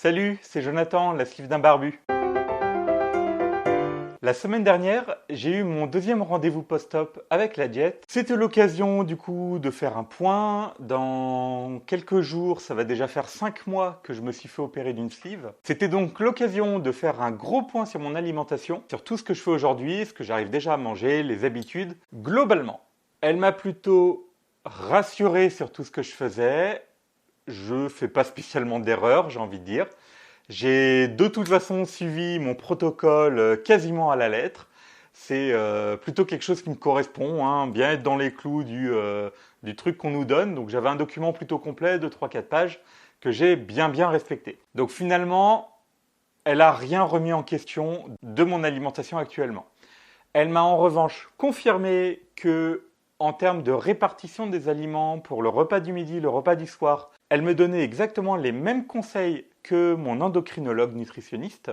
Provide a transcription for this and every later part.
Salut, c'est Jonathan, la sleeve d'un barbu. La semaine dernière, j'ai eu mon deuxième rendez-vous post-op avec la diète. C'était l'occasion du coup de faire un point. Dans quelques jours, ça va déjà faire 5 mois que je me suis fait opérer d'une sleeve. C'était donc l'occasion de faire un gros point sur mon alimentation, sur tout ce que je fais aujourd'hui, ce que j'arrive déjà à manger, les habitudes, globalement. Elle m'a plutôt rassuré sur tout ce que je faisais. Je fais pas spécialement d'erreur, j'ai envie de dire. J'ai de toute façon suivi mon protocole quasiment à la lettre. C'est plutôt quelque chose qui me correspond, hein, bien être dans les clous du truc qu'on nous donne. Donc j'avais un document plutôt complet de 3-4 pages que j'ai bien respecté. Donc finalement, elle n'a rien remis en question de mon alimentation actuellement. Elle m'a en revanche confirmé que en termes de répartition des aliments pour le repas du midi, le repas du soir, elle me donnait exactement les mêmes conseils que mon endocrinologue nutritionniste,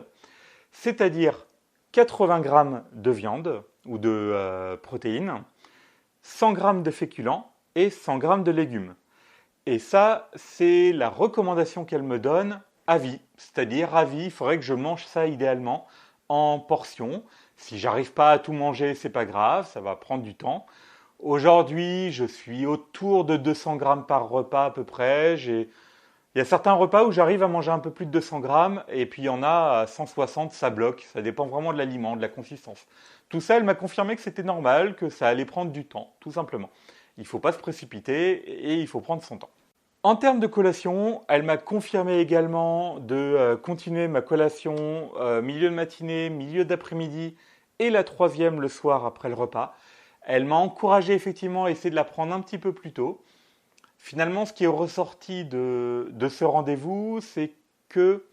c'est-à-dire 80 grammes de viande ou de protéines, 100 grammes de féculents et 100 grammes de légumes. Et ça, c'est la recommandation qu'elle me donne à vie. C'est-à-dire à vie, il faudrait que je mange ça idéalement en portions. Si j'arrive pas à tout manger, c'est pas grave, ça va prendre du temps. Aujourd'hui, je suis autour de 200 grammes par repas à peu près. Il y a certains repas où j'arrive à manger un peu plus de 200 grammes et puis il y en a à 160, ça bloque. Ça dépend vraiment de l'aliment, de la consistance. Tout ça, elle m'a confirmé que c'était normal, que ça allait prendre du temps, tout simplement. Il ne faut pas se précipiter et il faut prendre son temps. En termes de collation, elle m'a confirmé également de continuer ma collation milieu de matinée, milieu d'après-midi et la troisième le soir après le repas. Elle m'a encouragé effectivement à essayer de la prendre un petit peu plus tôt. Finalement, ce qui est ressorti de ce rendez-vous, c'est que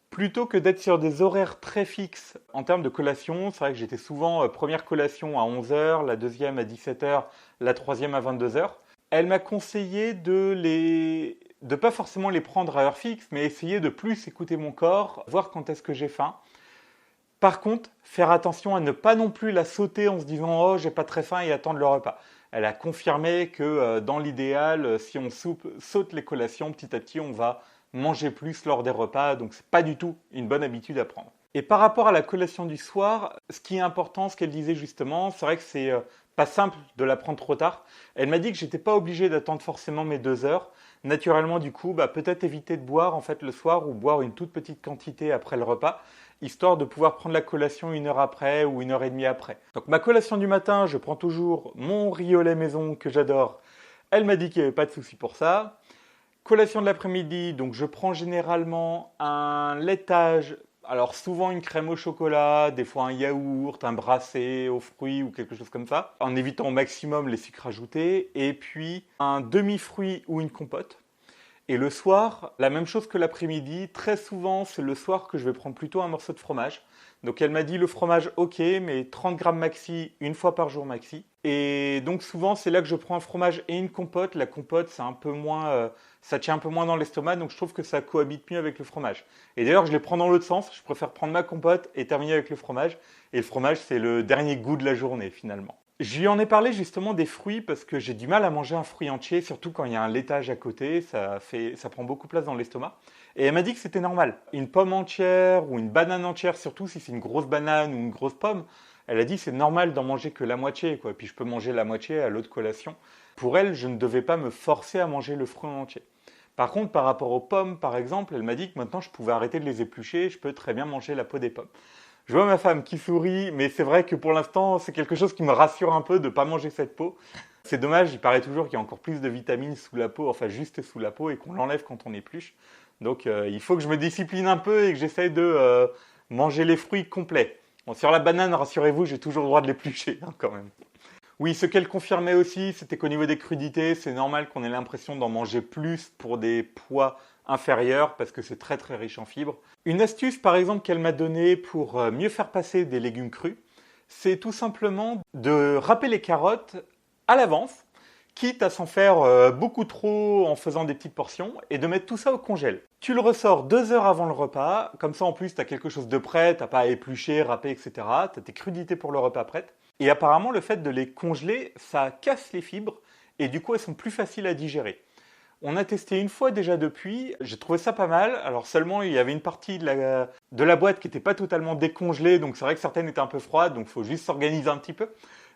plutôt que d'être sur des horaires très fixes en termes de collation, c'est vrai que j'étais souvent première collation à 11 heures, la deuxième à 17 heures, la troisième à 22 heures. Elle m'a conseillé de pas forcément les prendre à heure fixe, mais essayer de plus écouter mon corps, voir quand est-ce que j'ai faim. Par contre, faire attention à ne pas non plus la sauter en se disant « Oh, j'ai pas très faim » et attendre le repas. Elle a confirmé que dans l'idéal, si on saute les collations, petit à petit, on va manger plus lors des repas. Donc, c'est pas du tout une bonne habitude à prendre. Et par rapport à la collation du soir, ce qui est important, ce qu'elle disait justement, c'est vrai que c'est pas simple de la prendre trop tard. Elle m'a dit que j'étais pas obligé d'attendre forcément mes 2 heures. Naturellement, du coup, peut-être éviter de boire en fait le soir ou boire une toute petite quantité après le repas, histoire de pouvoir prendre la collation 1 heure après ou 1 heure et demie après. Donc ma collation du matin, je prends toujours mon riz au lait maison que j'adore. Elle m'a dit qu'il n'y avait pas de souci pour ça. Collation de l'après-midi, donc je prends généralement un laitage, alors souvent une crème au chocolat, des fois un yaourt, un brassé aux fruits ou quelque chose comme ça, en évitant au maximum les sucres ajoutés, et puis un demi-fruit ou une compote. Et le soir, la même chose que l'après-midi, très souvent c'est le soir que je vais prendre plutôt un morceau de fromage. Donc elle m'a dit le fromage ok, mais 30 grammes maxi, une fois par jour maxi. Et donc souvent c'est là que je prends un fromage et une compote. La compote c'est un peu moins, ça tient un peu moins dans l'estomac, donc je trouve que ça cohabite mieux avec le fromage. Et d'ailleurs je les prends dans l'autre sens, je préfère prendre ma compote et terminer avec le fromage. Et le fromage c'est le dernier goût de la journée finalement. Je lui en ai parlé justement des fruits parce que j'ai du mal à manger un fruit entier, surtout quand il y a un laitage à côté, ça prend beaucoup de place dans l'estomac. Et elle m'a dit que c'était normal. Une pomme entière ou une banane entière, surtout si c'est une grosse banane ou une grosse pomme, elle a dit que c'est normal d'en manger que la moitié, quoi. Puis je peux manger la moitié à l'autre collation. Pour elle, je ne devais pas me forcer à manger le fruit entier. Par contre, par rapport aux pommes, par exemple, elle m'a dit que maintenant je pouvais arrêter de les éplucher, je peux très bien manger la peau des pommes. Je vois ma femme qui sourit, mais c'est vrai que pour l'instant, c'est quelque chose qui me rassure un peu de ne pas manger cette peau. C'est dommage, il paraît toujours qu'il y a encore plus de vitamines sous la peau, enfin juste sous la peau, et qu'on l'enlève quand on épluche. Donc il faut que je me discipline un peu et que j'essaye de manger les fruits complets. Bon, sur la banane, rassurez-vous, j'ai toujours le droit de l'éplucher quand même. Oui, ce qu'elle confirmait aussi, c'était qu'au niveau des crudités, c'est normal qu'on ait l'impression d'en manger plus pour des poids inférieurs parce que c'est très riche en fibres. Une astuce par exemple qu'elle m'a donnée pour mieux faire passer des légumes crus, c'est tout simplement de râper les carottes à l'avance, quitte à s'en faire beaucoup trop en faisant des petites portions et de mettre tout ça au congèle. Tu le ressors 2 heures avant le repas, comme ça en plus tu as quelque chose de prêt, tu n'as pas à éplucher, râper, etc. Tu as tes crudités pour le repas prêtes. Et apparemment le fait de les congeler, ça casse les fibres et du coup elles sont plus faciles à digérer. On a testé une fois déjà depuis, j'ai trouvé ça pas mal. Alors seulement, il y avait une partie de la boîte qui n'était pas totalement décongelée, donc c'est vrai que certaines étaient un peu froides, donc il faut juste s'organiser un petit peu.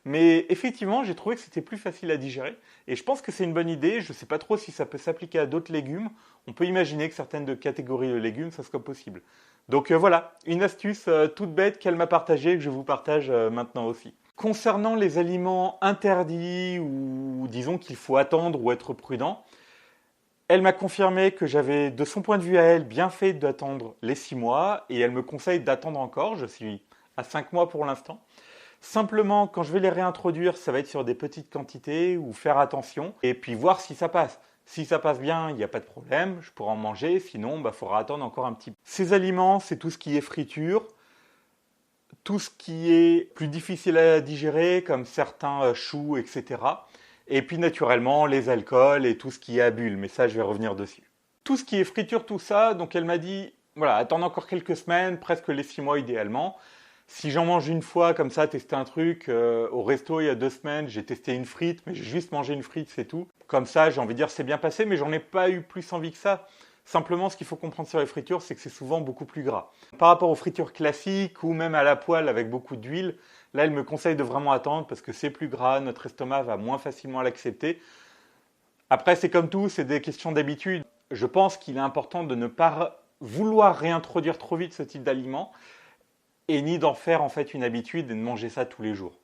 Mais effectivement, j'ai trouvé que c'était plus facile à digérer. Et je pense que c'est une bonne idée. Je ne sais pas trop si ça peut s'appliquer à d'autres légumes. On peut imaginer que certaines catégories de légumes, ça soit possible. Donc voilà, une astuce toute bête qu'elle m'a partagée et que je vous partage maintenant aussi. Concernant les aliments interdits ou disons qu'il faut attendre ou être prudent, elle m'a confirmé que j'avais, de son point de vue à elle, bien fait d'attendre les 6 mois et elle me conseille d'attendre encore. Je suis à 5 mois pour l'instant. Simplement, quand je vais les réintroduire, ça va être sur des petites quantités ou faire attention et puis voir si ça passe. Si ça passe bien, il n'y a pas de problème, je pourrai en manger, sinon, il faudra attendre encore un petit peu. Ces aliments, c'est tout ce qui est friture, tout ce qui est plus difficile à digérer, comme certains choux, etc. Et puis naturellement, les alcools et tout ce qui est à bulles, mais ça, je vais revenir dessus. Tout ce qui est friture, tout ça, donc elle m'a dit, voilà, attendre encore quelques semaines, presque les 6 mois idéalement. Si j'en mange une fois, comme ça, tester un truc, au resto il y a 2 semaines, j'ai testé une frite, mais j'ai juste mangé une frite, c'est tout. Comme ça, j'ai envie de dire, c'est bien passé, mais j'en ai pas eu plus envie que ça. Simplement, ce qu'il faut comprendre sur les fritures, c'est que c'est souvent beaucoup plus gras. Par rapport aux fritures classiques ou même à la poêle avec beaucoup d'huile, là, elle me conseille de vraiment attendre parce que c'est plus gras, notre estomac va moins facilement l'accepter. Après, c'est comme tout, c'est des questions d'habitude. Je pense qu'il est important de ne pas vouloir réintroduire trop vite ce type d'aliment et ni d'en faire en fait une habitude et de manger ça tous les jours.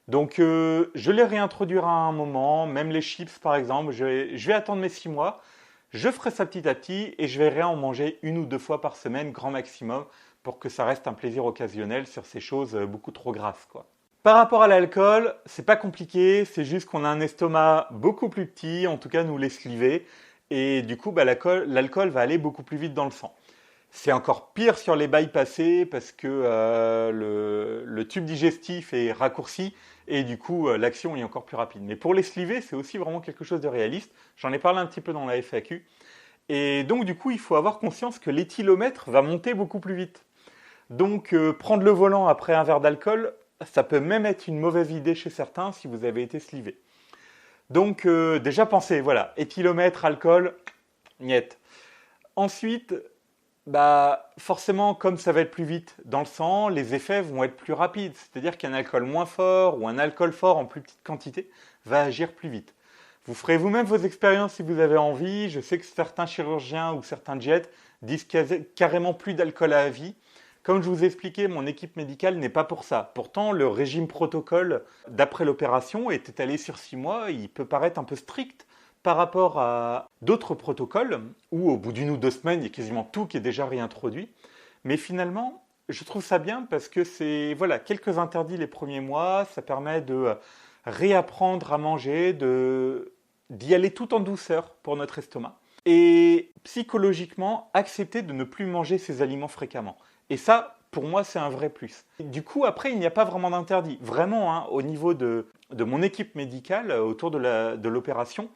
Donc, je les réintroduirai à un moment, même les chips par exemple, je vais attendre mes 6 mois. Je ferai ça petit à petit et je verrai en manger 1 ou 2 fois par semaine, grand maximum, pour que ça reste un plaisir occasionnel sur ces choses beaucoup trop grasses, quoi. Par rapport à l'alcool, c'est pas compliqué, c'est juste qu'on a un estomac beaucoup plus petit, en tout cas nous les slivés, et du coup l'alcool va aller beaucoup plus vite dans le sang. C'est encore pire sur les bypassés parce que le tube digestif est raccourci et du coup l'action est encore plus rapide. Mais pour les slivés, c'est aussi vraiment quelque chose de réaliste. J'en ai parlé un petit peu dans la FAQ. Et donc du coup, il faut avoir conscience que l'éthylomètre va monter beaucoup plus vite. Donc prendre le volant après un verre d'alcool, ça peut même être une mauvaise idée chez certains si vous avez été slivé. Donc déjà pensez, voilà, éthylomètre, alcool, niet. Ensuite, forcément, comme ça va être plus vite dans le sang, les effets vont être plus rapides. C'est-à-dire qu'un alcool moins fort ou un alcool fort en plus petite quantité va agir plus vite. Vous ferez vous-même vos expériences si vous avez envie. Je sais que certains chirurgiens ou certains diètes disent carrément plus d'alcool à vie. Comme je vous ai expliqué, mon équipe médicale n'est pas pour ça. Pourtant, le régime protocole d'après l'opération est étalé sur 6 mois. Il peut paraître un peu strict par rapport à d'autres protocoles où au bout d'1 ou 2 semaines, il y a quasiment tout qui est déjà réintroduit. Mais finalement, je trouve ça bien parce que c'est quelques interdits les premiers mois, ça permet de réapprendre à manger, d'y aller tout en douceur pour notre estomac. Et psychologiquement, accepter de ne plus manger ces aliments fréquemment. Et ça, pour moi, c'est un vrai plus. Du coup, après, il n'y a pas vraiment d'interdit. Vraiment, au niveau de mon équipe médicale, autour de l'opération,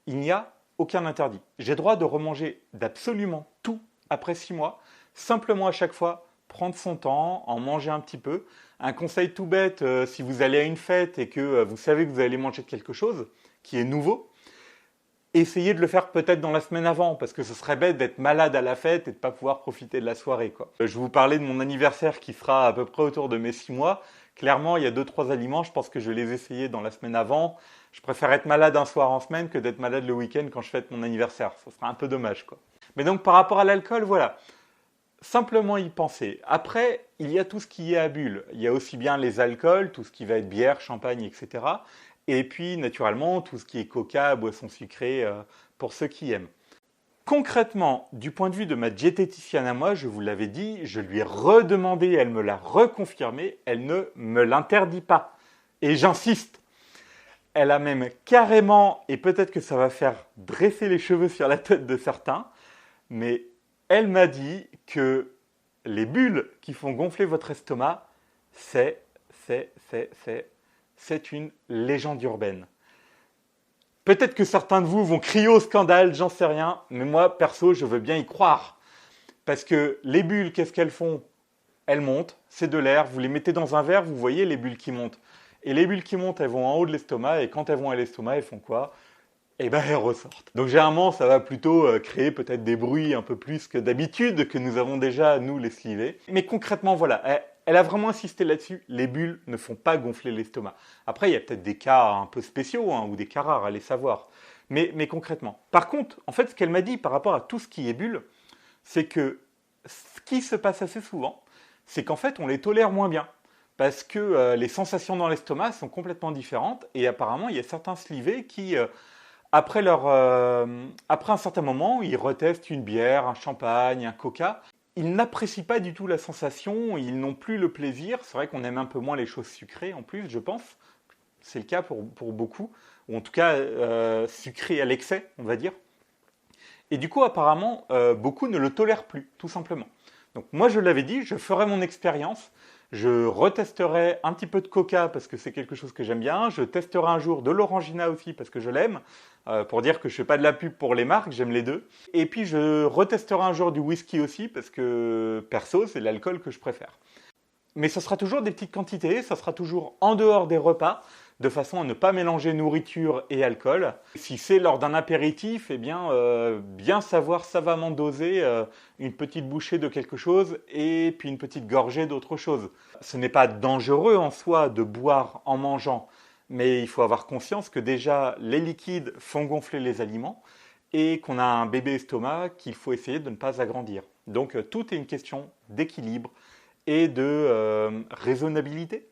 il n'y a aucun interdit. J'ai droit de remanger d'absolument tout après 6 mois. Simplement à chaque fois, prendre son temps, en manger un petit peu. Un conseil tout bête, si vous allez à une fête et que vous savez que vous allez manger quelque chose qui est nouveau, essayez de le faire peut-être dans la semaine avant, parce que ce serait bête d'être malade à la fête et de ne pas pouvoir profiter de la soirée, quoi. Je vous parlais de mon anniversaire qui sera à peu près autour de mes 6 mois. Clairement, il y a 2-3 aliments, je pense que je vais les essayer dans la semaine avant. Je préfère être malade un soir en semaine que d'être malade le week-end quand je fête mon anniversaire. Ça sera un peu dommage, quoi. Mais donc, par rapport à l'alcool, voilà. Simplement y penser. Après, il y a tout ce qui est à bulles. Il y a aussi bien les alcools, tout ce qui va être bière, champagne, etc. Et puis, naturellement, tout ce qui est coca, boissons sucrées, pour ceux qui aiment. Concrètement, du point de vue de ma diététicienne à moi, je vous l'avais dit, je lui ai redemandé, elle me l'a reconfirmé, elle ne me l'interdit pas. Et j'insiste. Elle a même carrément, et peut-être que ça va faire dresser les cheveux sur la tête de certains, mais elle m'a dit que les bulles qui font gonfler votre estomac, c'est une légende urbaine. Peut-être que certains de vous vont crier au scandale, j'en sais rien, mais moi, perso, je veux bien y croire. Parce que les bulles, qu'est-ce qu'elles font? Elles montent, c'est de l'air, vous les mettez dans un verre, vous voyez les bulles qui montent. Et les bulles qui montent, elles vont en haut de l'estomac, et quand elles vont à l'estomac, elles font quoi? et ben elles ressortent. Donc généralement, ça va plutôt créer peut-être des bruits un peu plus que d'habitude, que nous avons déjà, nous, les slivés. Mais concrètement, voilà, elle a vraiment insisté là-dessus. Les bulles ne font pas gonfler l'estomac. Après, il y a peut-être des cas un peu spéciaux, hein, ou des cas rares, allez savoir. Mais concrètement. Par contre, en fait, ce qu'elle m'a dit par rapport à tout ce qui est bulles, c'est que ce qui se passe assez souvent, c'est qu'en fait, on les tolère moins bien. Parce que les sensations dans l'estomac sont complètement différentes. Et apparemment, il y a certains slivés qui, après un certain moment, ils retestent une bière, un champagne, un coca. Ils n'apprécient pas du tout la sensation, ils n'ont plus le plaisir. C'est vrai qu'on aime un peu moins les choses sucrées en plus, je pense. C'est le cas pour beaucoup. Ou en tout cas, sucrées à l'excès, on va dire. Et du coup, apparemment, beaucoup ne le tolèrent plus, tout simplement. Donc moi, je l'avais dit, je ferai mon expérience. Je retesterai un petit peu de coca parce que c'est quelque chose que j'aime bien. Je testerai un jour de l'orangina aussi parce que je l'aime. Pour dire que je ne fais pas de la pub pour les marques, j'aime les deux. Et puis je retesterai un jour du whisky aussi parce que perso, c'est l'alcool que je préfère. Mais ça sera toujours des petites quantités, ça sera toujours en dehors des repas, de façon à ne pas mélanger nourriture et alcool. Si c'est lors d'un apéritif, eh bien savoir savamment doser une petite bouchée de quelque chose et puis une petite gorgée d'autre chose. Ce n'est pas dangereux en soi de boire en mangeant, mais il faut avoir conscience que déjà les liquides font gonfler les aliments et qu'on a un bébé estomac qu'il faut essayer de ne pas agrandir. Donc tout est une question d'équilibre et de raisonnabilité.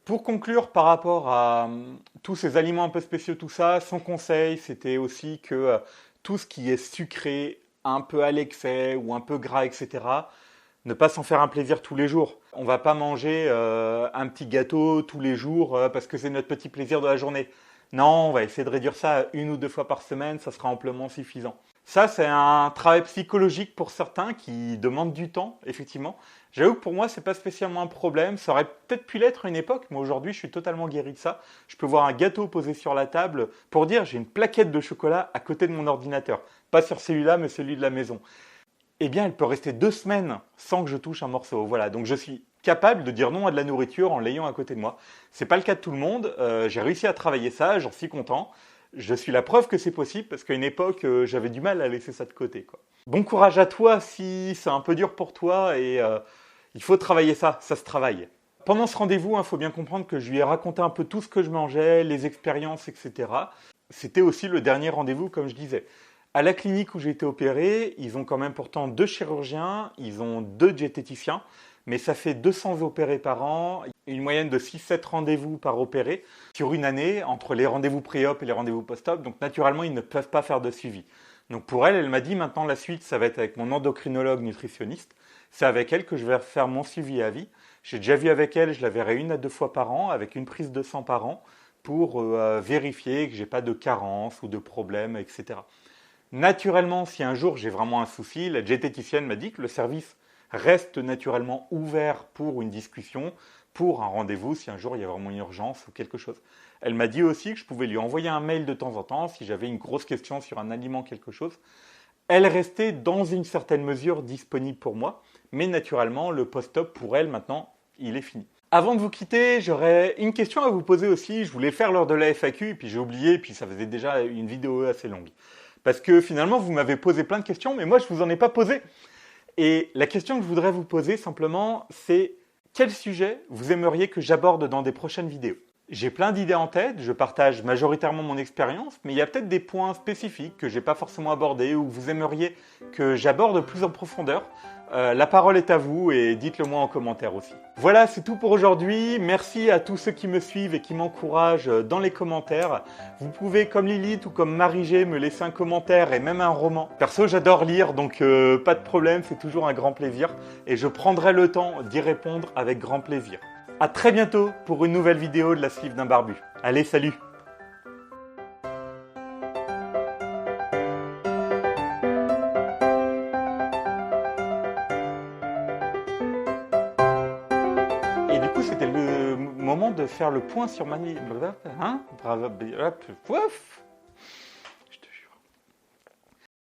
Pour conclure par rapport à tous ces aliments un peu spéciaux, tout ça, son conseil, c'était aussi que tout ce qui est sucré, un peu à l'excès ou un peu gras, etc., ne pas s'en faire un plaisir tous les jours. On ne va pas manger un petit gâteau tous les jours parce que c'est notre petit plaisir de la journée. Non, on va essayer de réduire ça à 1 ou 2 fois par semaine, ça sera amplement suffisant. Ça, c'est un travail psychologique pour certains qui demande du temps, effectivement. J'avoue que pour moi, c'est pas spécialement un problème. Ça aurait peut-être pu l'être à une époque, mais aujourd'hui, je suis totalement guéri de ça. Je peux voir un gâteau posé sur la table pour dire j'ai une plaquette de chocolat à côté de mon ordinateur. Pas sur celui-là, mais celui de la maison. Eh bien, elle peut rester 2 semaines sans que je touche un morceau. Voilà, donc je suis capable de dire non à de la nourriture en l'ayant à côté de moi. C'est pas le cas de tout le monde. J'ai réussi à travailler ça, j'en suis content. Je suis la preuve que c'est possible parce qu'à une époque, j'avais du mal à laisser ça de côté, quoi. Bon courage à toi si c'est un peu dur pour toi et il faut travailler ça se travaille. Pendant ce rendez-vous, il faut bien comprendre que je lui ai raconté un peu tout ce que je mangeais, les expériences, etc. C'était aussi le dernier rendez-vous, comme je disais. À la clinique où j'ai été opéré, ils ont quand même pourtant 2 chirurgiens, ils ont 2 diététiciens, mais ça fait 200 opérés par an, une moyenne de 6-7 rendez-vous par opéré sur une année, entre les rendez-vous pré-op et les rendez-vous post-op, donc naturellement ils ne peuvent pas faire de suivi. Donc pour elle, elle m'a dit maintenant la suite, ça va être avec mon endocrinologue nutritionniste, c'est avec elle que je vais faire mon suivi à vie. J'ai déjà vu avec elle, je la verrai 1 à 2 fois par an, avec une prise de sang par an, pour vérifier que j'ai pas de carence ou de problème, etc. Naturellement, si un jour j'ai vraiment un souci, la diététicienne m'a dit que le service reste naturellement ouvert pour une discussion, pour un rendez-vous si un jour il y a vraiment une urgence ou quelque chose. Elle m'a dit aussi que je pouvais lui envoyer un mail de temps en temps si j'avais une grosse question sur un aliment, quelque chose. Elle restait dans une certaine mesure disponible pour moi, mais naturellement le post-op pour elle maintenant, il est fini. Avant de vous quitter, j'aurais une question à vous poser aussi. Je voulais le faire lors de la FAQ, puis j'ai oublié, puis ça faisait déjà une vidéo assez longue. Parce que finalement, vous m'avez posé plein de questions, mais moi je ne vous en ai pas posé. Et la question que je voudrais vous poser simplement, c'est quel sujet vous aimeriez que j'aborde dans des prochaines vidéos? J'ai plein d'idées en tête, je partage majoritairement mon expérience, mais il y a peut-être des points spécifiques que je n'ai pas forcément abordés ou que vous aimeriez que j'aborde plus en profondeur. La parole est à vous et dites-le moi en commentaire aussi. Voilà, c'est tout pour aujourd'hui. Merci à tous ceux qui me suivent et qui m'encouragent dans les commentaires. Vous pouvez, comme Lilith ou comme Marie-G, me laisser un commentaire et même un roman. Perso, j'adore lire, donc pas de problème, c'est toujours un grand plaisir. Et je prendrai le temps d'y répondre avec grand plaisir. À très bientôt pour une nouvelle vidéo de la Sleeve d'un barbu. Allez, salut! Et du coup, c'était le moment de faire le point sur Mani... Hein? Bravo... Pouf.